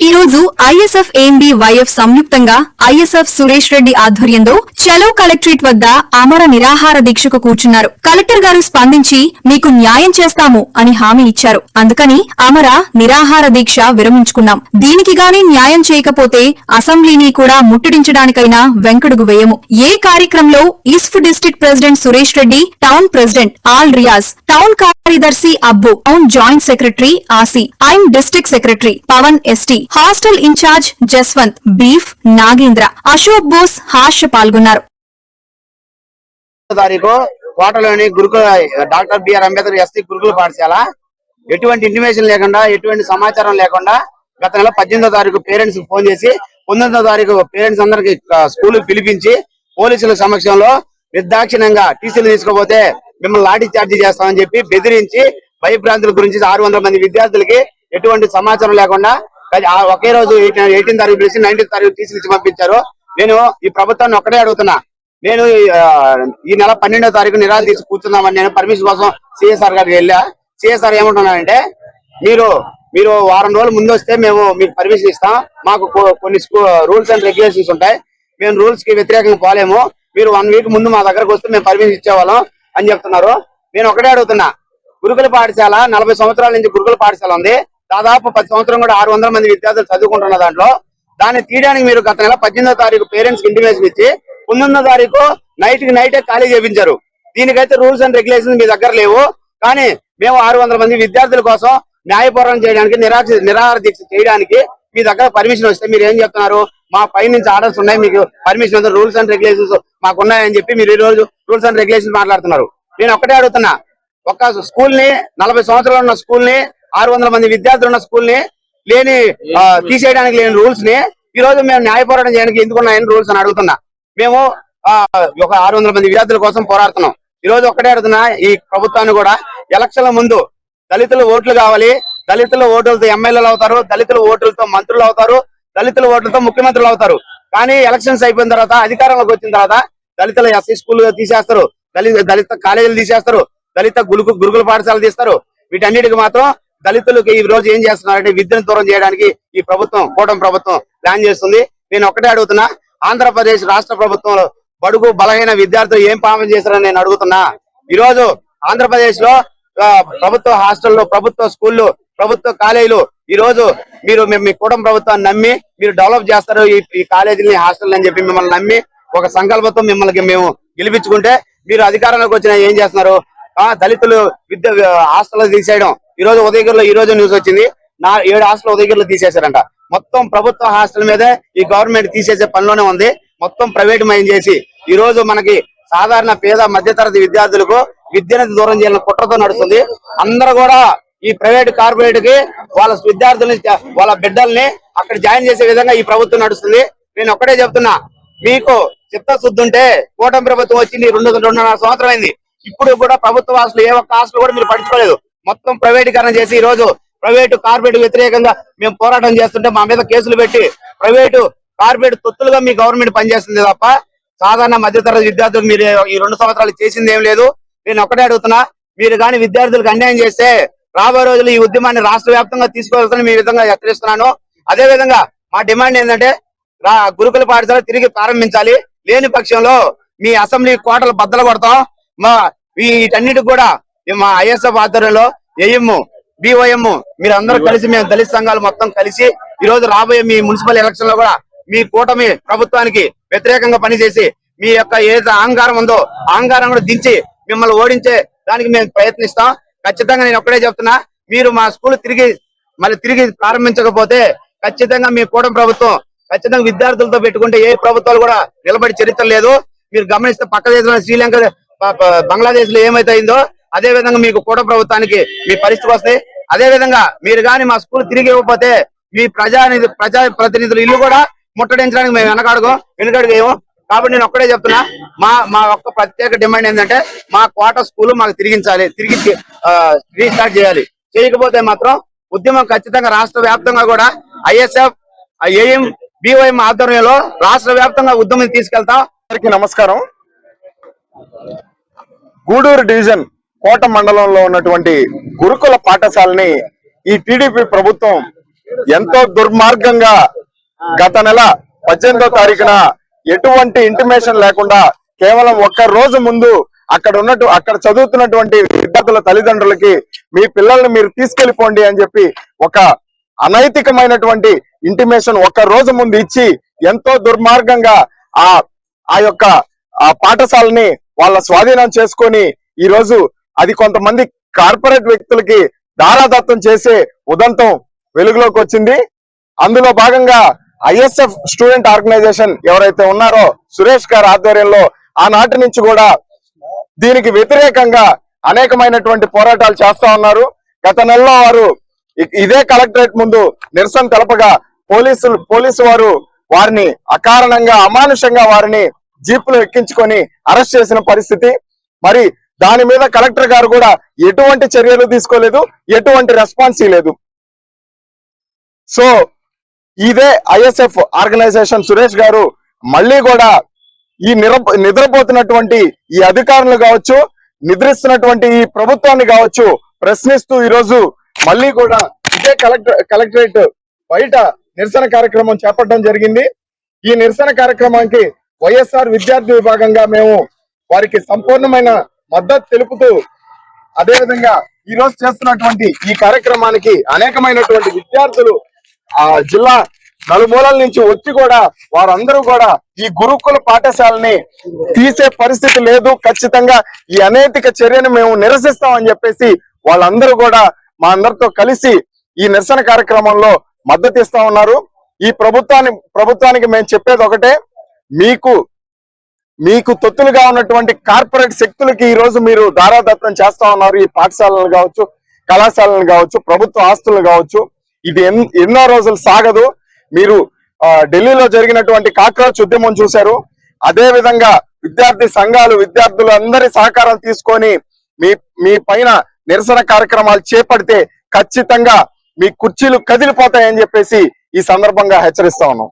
ఈ రోజు ISF AMB YF సంయుక్తంగా ఐఎస్ఎఫ్ సురేష్ రెడ్డి ఆధ్వర్యంలో చలో కలెక్టరేట్ వద్ద అమర నిరాహార దీక్షకు కూర్చున్నారు. కలెక్టర్ గారు స్పందించి మీకు న్యాయం చేస్తాము అని హామీ ఇచ్చారు. అందుకని అమర నిరాహార దీక్ష విరమించుకున్నాం. దీనికి గాని న్యాయం చేయకపోతే అసెంబ్లీని కూడా ముట్టడించడానికైనా వెంకడుగు వేయము. ఏ కార్యక్రమంలో east district president Suresh Reddy, town president ఆల్ రియాజ్, టౌన్ కార్యదర్శి Abbu, town joint secretary Asi, ఐఎం district secretary Pavan ST, hostel incharge Jaswanth, బీఫ్ నాగేంద్ర, అశోక్ బోస్, హాష్ పాల్గొన్నారు. కోటలోని గురుకుల డాక్టర్ బిఆర్ అంబేద్కర్ ఎస్టీ గురుకుల పాఠశాల ఎటువంటి ఇంటిమేషన్ లేకుండా, ఎటువంటి సమాచారం లేకుండా గత నెల 18వ తారీఖు పేరెంట్స్ ఫోన్ చేసి 19వ తారీఖు పేరెంట్స్ అందరికి స్కూల్ పిలిపించి పోలీసుల సమక్షంలో నిర్దాక్షిణ్యంగా టీసీలు తీసుకోపోతే మిమ్మల్ని లాఠీ చార్జీ చేస్తామని చెప్పి బెదిరించి భయభ్రాంతుల గురించి 600 మంది విద్యార్థులకి ఎటువంటి సమాచారం లేకుండా ఒకే రోజు 18వ తారీఖు పిలిచి 19వ తారీఖు టీసీలు ఇచ్చి పంపించారు. నేను ఈ ప్రభుత్వాన్ని ఒక్కడే అడుగుతున్నా, నేను ఈ నెల 12వ తారీఖు నిరాధ తీసి కూర్చున్నామని నేను పర్మిషన్ కోసం సిఎస్ఆర్ గారికి వెళ్ళా. సిఎస్ఆర్ ఏమంటున్నానంటే మీరు వారం రోజుల ముందు వస్తే మేము మీకు పర్మిషన్ ఇస్తాం, మాకు కొన్ని రూల్స్ అండ్ రెగ్యులేషన్స్ ఉంటాయి, మేము రూల్స్ కి వ్యతిరేకంగా పోలేము, మీరు 1 వీక్ ముందు మా దగ్గరకు వస్తే మేము పర్మిషన్ ఇచ్చేవాళ్ళం అని చెప్తున్నారు. నేను ఒకటే అడుగుతున్నా, గురుకుల పాఠశాల 40 సంవత్సరాల నుంచి గురుకుల పాఠశాల ఉంది, దాదాపు 10 సంవత్సరం కూడా 600 మంది విద్యార్థులు చదువుకుంటున్న దాంట్లో దాన్ని తీయడానికి మీరు గత నెల 18వ తారీఖు పేరెంట్స్ కి ఇంటిమేషన్ ఇచ్చి 19వ తారీఖు నైటే ఖాళీ చేయించారు. దీనికైతే రూల్స్ అండ్ రెగ్యులేషన్స్ మీ దగ్గర లేవు, కానీ మేము 600 మంది విద్యార్థుల కోసం న్యాయ పోరాటం చేయడానికి నిరాహార దీక్ష చేయడానికి మీ దగ్గర పర్మిషన్ వస్తే మీరు ఏం చెప్తున్నారు, మా పై నుంచి ఆర్డర్స్ ఉన్నాయి, మీకు పర్మిషన్ ఉంది, రూల్స్ అండ్ రెగ్యులేషన్స్ మాకు ఉన్నాయని చెప్పి మీరు ఈ రోజు రూల్స్ అండ్ రెగ్యులేషన్స్ మాట్లాడుతున్నారు. నేను ఒక్కటే అడుగుతున్నా, ఒక స్కూల్ ని 40 సంవత్సరాలు ఉన్న స్కూల్ ని 600 మంది విద్యార్థులు ఉన్న స్కూల్ ని తీసేయడానికి లేని రూల్స్ ని ఈ రోజు మేము న్యాయ పోరాటం చేయడానికి ఎందుకున్నాయని రూల్స్ అని అడుగుతున్నా. మేము ఒక 600 మంది విద్యార్థుల కోసం పోరాడుతున్నాం. ఈ రోజు ఒక్కటే అడుగుతున్నా, ఈ ప్రభుత్వాన్ని కూడా ఎలక్షన్ల ముందు దళితుల ఓట్లు కావాలి, దళితుల ఓట్లతో ఎమ్మెల్యేలు అవుతారు, దళితుల ఓట్లతో మంత్రులు అవుతారు, దళితుల ఓట్లతో ముఖ్యమంత్రులు అవుతారు. కానీ ఎలక్షన్స్ అయిపోయిన తర్వాత అధికారంలోకి వచ్చిన తర్వాత దళితుల ఎస్సీ స్కూల్ తీసేస్తారు, దళిత కాలేజీలు తీసేస్తారు, దళిత గురుకుల పాఠశాలలు తీస్తారు. వీటన్నిటికి మాత్రం దళితులకు ఈ రోజు ఏం చేస్తున్నారంటే విద్యను దూరం చేయడానికి ఈ ప్రభుత్వం, కూటమి ప్రభుత్వం ప్లాన్ చేస్తుంది. నేను ఒక్కటే అడుగుతున్నా, ఆంధ్రప్రదేశ్ రాష్ట్ర ప్రభుత్వంలో బడుగు బలహీన విద్యార్థులు ఏం పాపం చేశారని నేను అడుగుతున్నా. ఈ రోజు ఆంధ్రప్రదేశ్ లో ప్రభుత్వ హాస్టల్లో, ప్రభుత్వ స్కూళ్ళు, ప్రభుత్వ కాలేజీలు ఈ రోజు మీరు మీ కూటమి ప్రభుత్వాన్ని నమ్మి మీరు డెవలప్ చేస్తారు ఈ కాలేజీని, హాస్టల్ అని చెప్పి మిమ్మల్ని నమ్మి ఒక సంకల్పంతో మిమ్మల్ని మేము గెలిపించుకుంటే మీరు అధికారంలోకి వచ్చిన ఏం చేస్తున్నారు, దళితులు హాస్టల్ తీసేయడం. ఈ రోజు ఉదయగిరిలో ఈ రోజు న్యూస్ వచ్చింది, 7 హాస్టల్ ఉదయగిరిలో తీసేశారంట. మొత్తం ప్రభుత్వ హాస్టల్ మీదే ఈ గవర్నమెంట్ తీసేసే పనిలోనే ఉంది. మొత్తం ప్రైవేట్ మైండ్ చేసి ఈ రోజు మనకి సాధారణ పేద మధ్యతరగతి విద్యార్థులకు విద్యను దూరం చేయాలని కుట్రతో నడుస్తుంది. అందరూ కూడా ఈ ప్రైవేట్ కార్పొరేట్ కి వాళ్ళ విద్యార్థుల్ని, వాళ్ళ బిడ్డల్ని అక్కడ జాయిన్ చేసే విధంగా ఈ ప్రభుత్వం నడుస్తుంది. నేను ఒక్కటే చెప్తున్నా, మీకు చిత్తశుద్ధి ఉంటే కూటమి ప్రభుత్వం వచ్చింది 2.5 సంవత్సరం అయింది, ఇప్పుడు కూడా ప్రభుత్వ హాస్టల్ ఏ ఒక్క హాస్టల్ కూడా మీరు పట్టించుకోలేదు. మొత్తం ప్రైవేటీకరణ చేసి ఈ రోజు ప్రైవేటు కార్పొరేట్ వ్యతిరేకంగా మేము పోరాటం చేస్తుంటే మా మీద కేసులు పెట్టి ప్రైవేటు కార్పొరేట్ తొత్తులుగా మీ గవర్నమెంట్ పనిచేస్తుంది తప్ప సాధారణ మధ్యతరగతి విద్యార్థులు మీరు ఈ 2 సంవత్సరాలు చేసింది ఏం లేదు. నేను ఒక్కటే అడుగుతున్నా, మీరు కానీ విద్యార్థులకు అన్యాయం చేస్తే రాబోయే రోజులు ఈ ఉద్యమాన్ని రాష్ట్ర వ్యాప్తంగా తీసుకువెళ్తానని మీ విధంగా హెచ్చరిస్తున్నాను. అదే విధంగా మా డిమాండ్ ఏంటంటే గురుకుల పాఠశాల తిరిగి ప్రారంభించాలి, లేని పక్షంలో మీ అసెంబ్లీ కోటలు బద్దలు కొడతాం. వీటన్నిటికి కూడా మా ఐఎస్ఎఫ్ ఆధ్వర్యంలో ఏఎం, బిఓఎం మీరందరూ కలిసి, మేము దళిత సంఘాలు మొత్తం కలిసి ఈ రోజు రాబోయే మీ మున్సిపల్ ఎలక్షన్ లో కూడా మీ కూటమి ప్రభుత్వానికి వ్యతిరేకంగా పనిచేసి మీ యొక్క ఏదైతే అహంకారం ఉందో అహంకారం కూడా దించి మిమ్మల్ని ఓడించే దానికి మేము ప్రయత్నిస్తాం. ఖచ్చితంగా నేను ఒక్కడే చెప్తున్నా, మీరు మా స్కూల్ తిరిగి ప్రారంభించకపోతే ఖచ్చితంగా మీ కూటమి ప్రభుత్వం ఖచ్చితంగా విద్యార్థులతో పెట్టుకుంటే ఏ ప్రభుత్వాలు కూడా నిలబడి చరిత్ర లేదు. మీరు గమనిస్తే పక్క దేశంలో శ్రీలంక, బంగ్లాదేశ్ లో ఏమైతే అయిందో అదే విధంగా మీకు కూటమి ప్రభుత్వానికి మీ పరిస్థితి వస్తాయి. అదే విధంగా మీరు కానీ మా స్కూల్ తిరిగి ఇవ్వకపోతే మీ ప్రజా ప్రతినిధులు ఇల్లు కూడా ముట్టడించడానికి మేము వెనకడుగేమో. కాబట్టి నేను ఒక్కడే చెప్తున్నా, మా ఒక్క ప్రత్యేక డిమాండ్ ఏంటంటే మా కోట స్కూల్ మాకు తిరిగి రీస్టార్ట్ చేయాలి. చేయకపోతే మాత్రం ఉద్యమం ఖచ్చితంగా రాష్ట్ర వ్యాప్తంగా కూడా ఐఎస్ఎఫ్, ఏఎం, బిఓఎం ఆధ్వర్యంలో రాష్ట్ర వ్యాప్తంగా ఉద్యమం తీసుకెళ్తాం. అందరికీ నమస్కారం. గూడూరు డివిజన్ కోట మండలంలో ఉన్నటువంటి గురుకుల పాఠశాలని ఈ టీడీపీ ప్రభుత్వం ఎంతో దుర్మార్గంగా గత నెల 18వ తారీఖున ఎటువంటి ఇంటిమేషన్ లేకుండా కేవలం ఒక్క రోజు ముందు అక్కడ చదువుతున్నటువంటి విద్యార్థుల తల్లిదండ్రులకి మీ పిల్లల్ని మీరు తీసుకెళ్లిపోండి అని చెప్పి ఒక అనైతికమైనటువంటి ఇంటిమేషన్ ఒక్క రోజు ముందు ఇచ్చి ఎంతో దుర్మార్గంగా ఆ యొక్క పాఠశాలని వాళ్ళ స్వాధీనం చేసుకొని ఈ రోజు అది కొంతమంది కార్పొరేట్ వ్యక్తులకి దారాదత్తం చేసే ఉదంతం వెలుగులోకి వచ్చింది. అందులో భాగంగా ఐఎస్ఎఫ్ స్టూడెంట్ ఆర్గనైజేషన్ ఎవరైతే ఉన్నారో సురేష్ గారి ఆధ్వర్యంలో ఆనాటి నుంచి కూడా దీనికి వ్యతిరేకంగా అనేకమైనటువంటి పోరాటాలు చేస్తా ఉన్నారు. గత నెలలో వారు ఇదే కలెక్టరేట్ ముందు నిరసన తెలపగా పోలీసు వారు వారిని అకారణంగా అమానుషంగా వారిని జీపులు ఎక్కించుకొని అరెస్ట్ చేసిన పరిస్థితి. మరి దాని మీద కలెక్టర్ గారు కూడా ఎటువంటి చర్యలు తీసుకోలేదు, ఎటువంటి రెస్పాన్స్ ఇవ్వలేదు. సో ఇదే ఐఎస్ఎఫ్ ఆర్గనైజేషన్ సురేష్ గారు మళ్ళీ కూడా ఈ నిద్రపోతున్నటువంటి ఈ అధికారులు కావచ్చు, నిద్రిస్తున్నటువంటి ఈ ప్రభుత్వాన్ని కావచ్చు ప్రశ్నిస్తూ ఈరోజు మళ్ళీ కూడా ఇదే కలెక్టరేట్ బయట నిరసన కార్యక్రమం చేపట్టడం జరిగింది. ఈ నిరసన కార్యక్రమానికి వైఎస్ఆర్ విద్యార్థి విభాగంగా మేము వారికి సంపూర్ణమైన మద్దతు తెలుపుతూ, అదేవిధంగా ఈ రోజు చేస్తున్నటువంటి ఈ కార్యక్రమానికి అనేకమైనటువంటి విద్యార్థులు జిల్లా నలుమూలల నుంచి వచ్చి కూడా వారందరూ కూడా ఈ గురుకుల పాఠశాలని తీసే పరిస్థితి లేదు, ఖచ్చితంగా ఈ అనైతిక చర్యను మేము నిరసిస్తామని చెప్పేసి వాళ్ళందరూ కూడా మా అందరితో కలిసి ఈ నిరసన కార్యక్రమంలో మద్దతు ఇస్తా ఉన్నారు. ఈ ప్రభుత్వానికి మేము చెప్పేది ఒకటే, మీకు తొత్తులుగా ఉన్నటువంటి కార్పొరేట్ శక్తులకి ఈ రోజు మీరు దారాదత్తం చేస్తా ఉన్నారు. ఈ పాఠశాలలు కావచ్చు, కళాశాలలు కావచ్చు, ప్రభుత్వ ఆస్తులు కావచ్చు. ఇది ఎన్నో రోజులు సాగదు. మీరు ఢిల్లీలో జరిగినటువంటి కాక్రోచ్ ఉద్యమం చూశారు. అదే విధంగా విద్యార్థి సంఘాలు, విద్యార్థులు అందరి సహకారం తీసుకొని మీ పైన నిరసన కార్యక్రమాలు చేపడితే ఖచ్చితంగా మీ కుర్చీలు కదిలిపోతాయని చెప్పేసి ఈ సందర్భంగా హెచ్చరిస్తా ఉన్నాం.